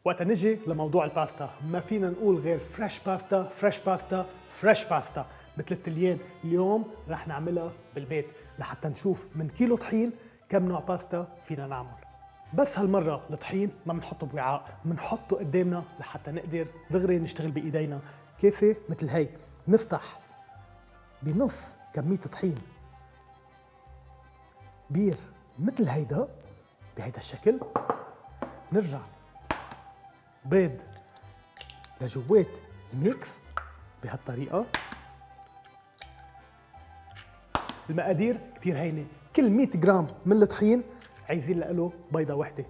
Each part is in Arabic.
وقت نجي لموضوع الباستا ما فينا نقول غير فريش باستا فريش باستا فريش باستا مثل التليان. اليوم رح نعملها بالبيت لحتى نشوف من كيلو طحين كم نوع باستا فينا نعمل. بس هالمرة الطحين ما بنحطه بوعاء، بنحطه قدامنا لحتى نقدر دغري نشتغل بإيدينا. كاسة مثل هي نفتح بنص كمية طحين بير مثل هيدا بهيدا الشكل، نرجع بيض لجوات الميكس بهالطريقة. المقادير كتير هينة، كل 100 جرام من الطحين عايزين له بيضة وحدة،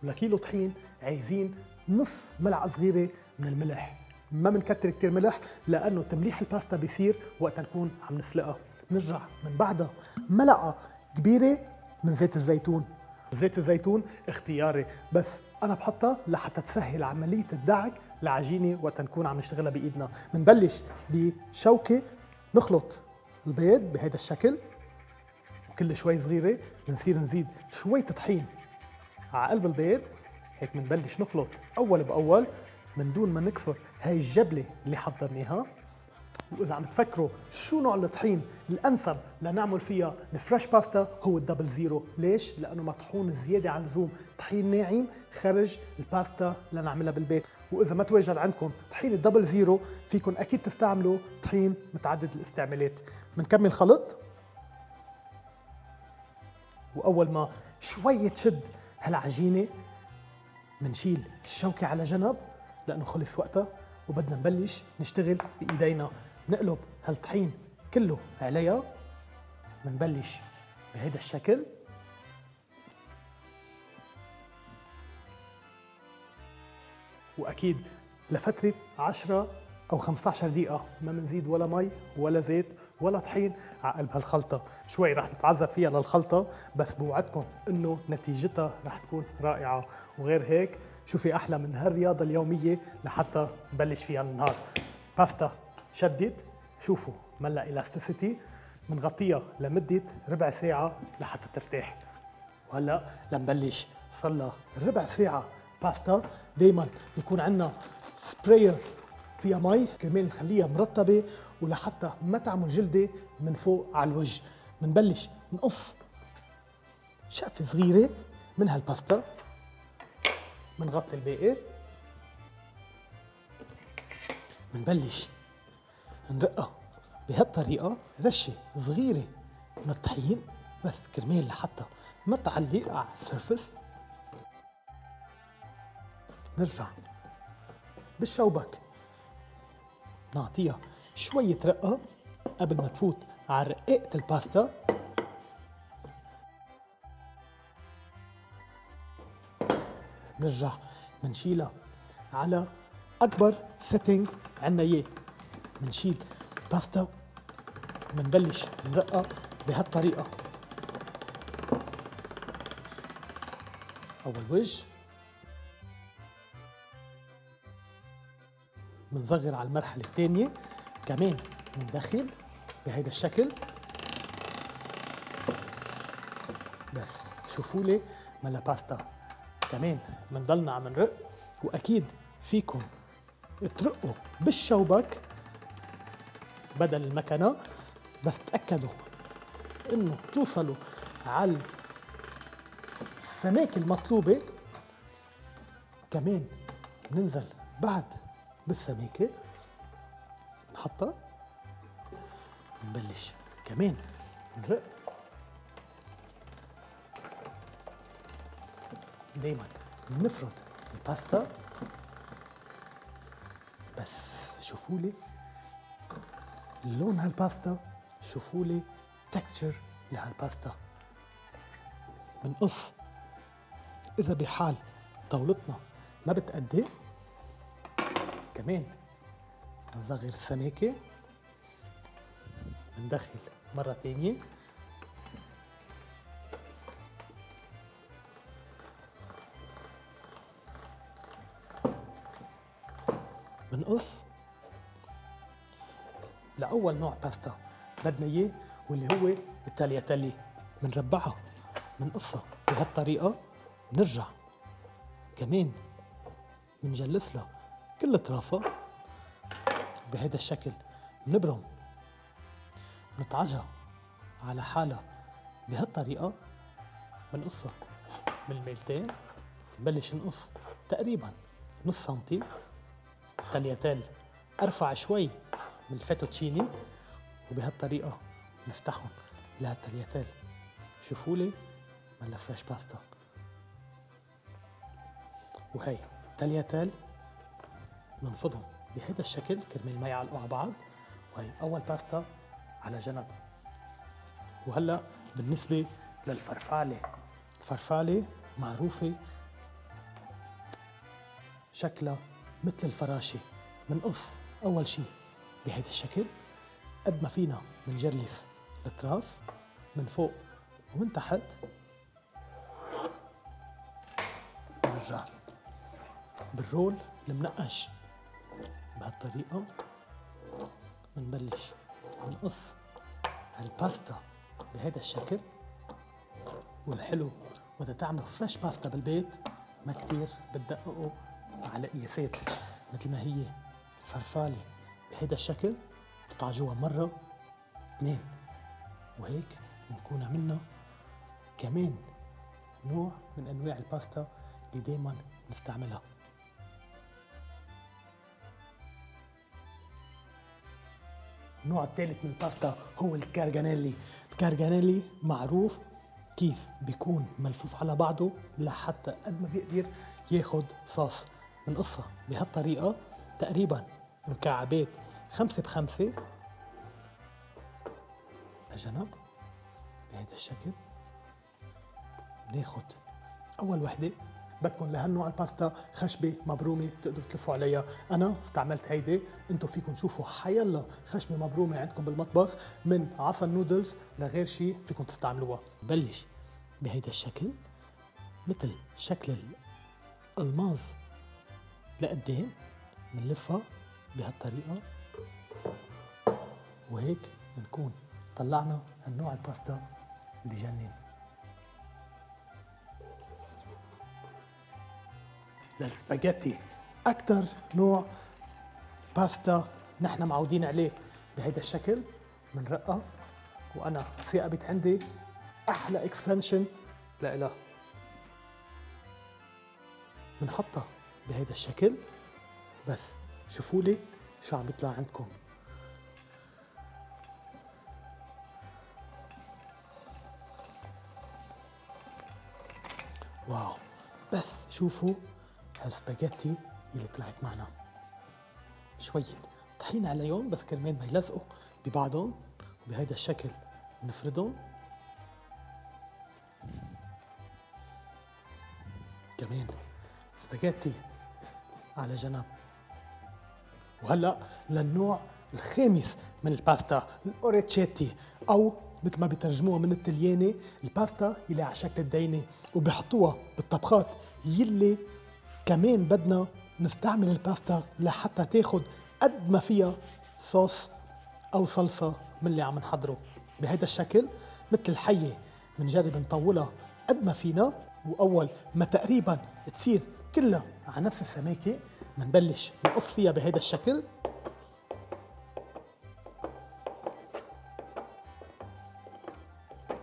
ولكيلو طحين عايزين نص ملعقة صغيرة من الملح. ما بنكتر كتير ملح لأنه تمليح الباستا بيصير وقت نكون عم نسلقها. نرجع من بعدها ملعقة كبيرة من زيت الزيتون. زيت الزيتون اختياري، بس أنا بحطها لحتى تسهل عملية الدعك لعجينة وقت نكون عم نشتغلها بإيدنا. بنبلش بشوكة نخلط البيض بهيدا الشكل، وكل شوي صغيرة بنصير نزيد شوية طحين على قلب البيض. هيك بنبلش نخلط أول بأول من دون ما نكسر هاي الجبلة اللي حضرناها. وإذا عم تفكروا شو نوع الطحين الأنسب لنعمل فيها الفريش باستا، هو الدبل زيرو. ليش؟ لأنه مطحون زيادة عن اللزوم، طحين ناعم خرج الباستا لنعملها بالبيت. وإذا ما توجد عندكم طحين الدبل زيرو فيكم أكيد تستعملوا طحين متعدد الاستعمالات. بنكمل خلط، وأول ما شوي تشد هالعجينة منشيل الشوكة على جنب لأنه خلص وقتها، وبدنا نبلش نشتغل بإيدينا. نقلب هالطحين كله عليها، منبلش بهيدا الشكل. وأكيد لفترة 10 أو 15 دقيقة ما منزيد ولا مي ولا زيت ولا طحين على قلب هالخلطة. شوي رح نتعذب فيها للخلطة، بس بوعدكم إنه نتيجتها رح تكون رائعة. وغير هيك شو في أحلى من هالرياضة اليومية لحتى نبلش فيها النهار. باستا شدت، شوفوا ملا إلاستيسيتي. بنغطيها لمدة ربع ساعة لحتى ترتاح. وهلا لنبلش. صار لها ربع ساعة باستا. دايما يكون عندنا سبراير فيها مي كرمال نخليها مرطبة ولحتى ما تعمل جلدة من فوق على الوجه. بنبلش نقص شقفة صغيرة من هالباستا، بنغطي الباقي، بنبلش نرقها بهالطريقة. رشة صغيرة من الطحين بس كرمال لحتى ما تعلق على السيرفس. نرجع بالشوبك نعطيها شوية رقة قبل ما تفوت على رقاقة الباستا. نرجع منشيلها على أكبر سيتنج عنا إياه. منشيل باستا، منبلش نرقها بهالطريقة. أول وجه منصغر على المرحلة الثانية، كمان مندخل بهيدا الشكل. بس شوفوا لي ملا باستا. كمان منضلنا عم نرق، وأكيد فيكم ترقوا بالشوبك بدل المكنة، بس تأكدوا إنه توصلوا على السماكة المطلوبة. كمان ننزل بعد بالسميكة، نحطها، نبلش كمان نرق. دايما نفرد الباستا. بس شوفوا لي لون هالباستا، شوفوا لي تكتشر لهالباستا. بنقص إذا بحال طاولتنا ما بتقدي، كمان نصغر السماكة، ندخل مرة تانية، بنقص. لأول نوع باستا بدنا إياه واللي هو التالياتيلي، بنربعها، بنقصها بهالطريقة، بنرجع كمان بنجلس لها كل اطرافها بهذا الشكل. بنبرم بنطعجها على حالها بهالطريقة. بنقصها من الميلتين، نبلش نقص تقريبا نص سنتي، تلياتيل ارفع شوي من الفيتوتشيني، وبهالطريقة نفتحهم لهالتلياتيل. شوفوا لي ملا فريش باستا. وهي تلياتيل بنفضهم بهذا الشكل كرمال ما يعلقوا على بعض. وهي اول باستا على جنب. وهلا بالنسبة للفرفالة، الفرفالة معروفة شكلها مثل الفراشة. بنقص أول شي بهذا الشكل، قد ما فينا بنجلس الأطراف من فوق ومن تحت. بنرجع بالرول المنقش بهالطريقة. بنبلش نقص هالباستا بهذا الشكل. والحلو وإذا تعملوا فريش باستا بالبيت ما كتير بتدققوا على قياسات، مثل ما هي الفرفالة بهذا الشكل بتطعجوها مرة اثنين. وهيك بنكون عملنا كمان نوع من أنواع الباستا اللي دايما نستعملها. النوع الثالث من الباستا هو الكارجانيلي. الكارجانيلي معروف كيف بيكون ملفوف على بعضه لحتى قد ما بيقدر ياخد صوص. بنقصها بهالطريقة تقريبا مكعبات 5 ب5 لجنب بهذا الشكل. بناخد أول وحدة. بدكم لهالنوع الباستا خشبة مبرومة تقدروا تلفوا عليها، أنا استعملت هيدي. انتو فيكم تشوفوا حيلا خشبة مبرومة عندكم بالمطبخ، من عصا النودلز لغير شيء فيكم تستعملوها. بلش بهيدا الشكل مثل شكل الألماظ لقدام، بنلفها بهالطريقة. وهيك بنكون طلعنا هالنوع الباستا بجنن. للسباجيتي، أكتر نوع باستا نحن معودين عليه بهيدا الشكل. بنرقها، وأنا ثاقبت عندي أحلى اكستنشن لإلها. بنحطها بهيدا الشكل. بس شوفوا لي شو عم بيطلع عندكم. واو، بس شوفوا هالسباجيتي اللي طلعت معنا. شوية طحين عليهم بس كرمال ما يلزقوا ببعضهم. وبهيدا الشكل بنفردهم. كمان سباجيتي على جنب. وهلا للنوع الخامس من الباستا، الاوريتشيتي، او مثل ما بيترجموها من الطلياني الباستا اللي على شكل الدينه. وبيحطوها بالطبخات يلي كمان بدنا نستعمل الباستا لحتى تاخد قد ما فيها صوص او صلصه من اللي عم نحضره بهيدا الشكل. مثل الحيه بنجرب نطولها قد ما فينا، واول ما تقريبا تصير كلها على نفس السماكه بنبلش نقص فيها بهيدا الشكل.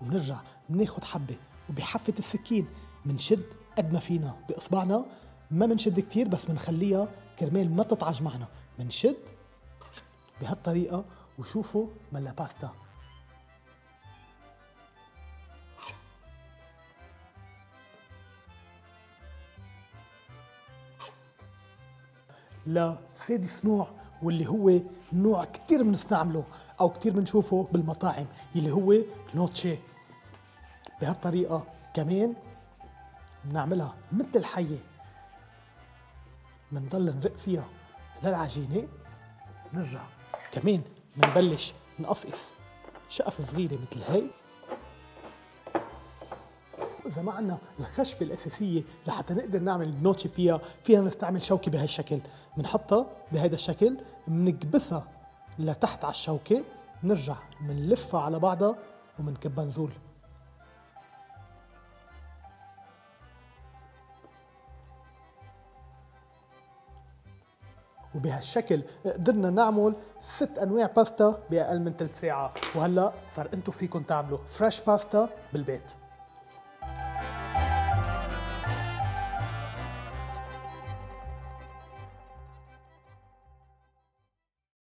وبنرجع بناخد حبه وبحفه السكين بنشد قد ما فينا باصبعنا. ما بنشد كتير بس بنخليها كرمال ما تطعج معنا. بنشد بهالطريقه. وشوفوا ملا باستا. لسادس نوع، واللي هو نوع كتير بنستعمله او كتير بنشوفه بالمطاعم، اللي هو نوتشي. بهالطريقه كمان بنعملها مثل الحيه. بنضل نرق فيها للعجينه. نرجع كمان بنبلش نقصقص شقف صغيره مثل هي. إذا ما عنا الخشبة الأساسية لحتى نقدر نعمل النوتشي فينا نستعمل شوكة بهالشكل. بنحطها بهذا الشكل، بنكبسها لتحت على الشوكة، نرجع بنلفها على بعضها وبنكبها نزول. وبهالشكل قدرنا نعمل 6 أنواع باستا بأقل من 3 ساعة. وهلأ صار أنتم فيكم تعملوا فريش باستا بالبيت.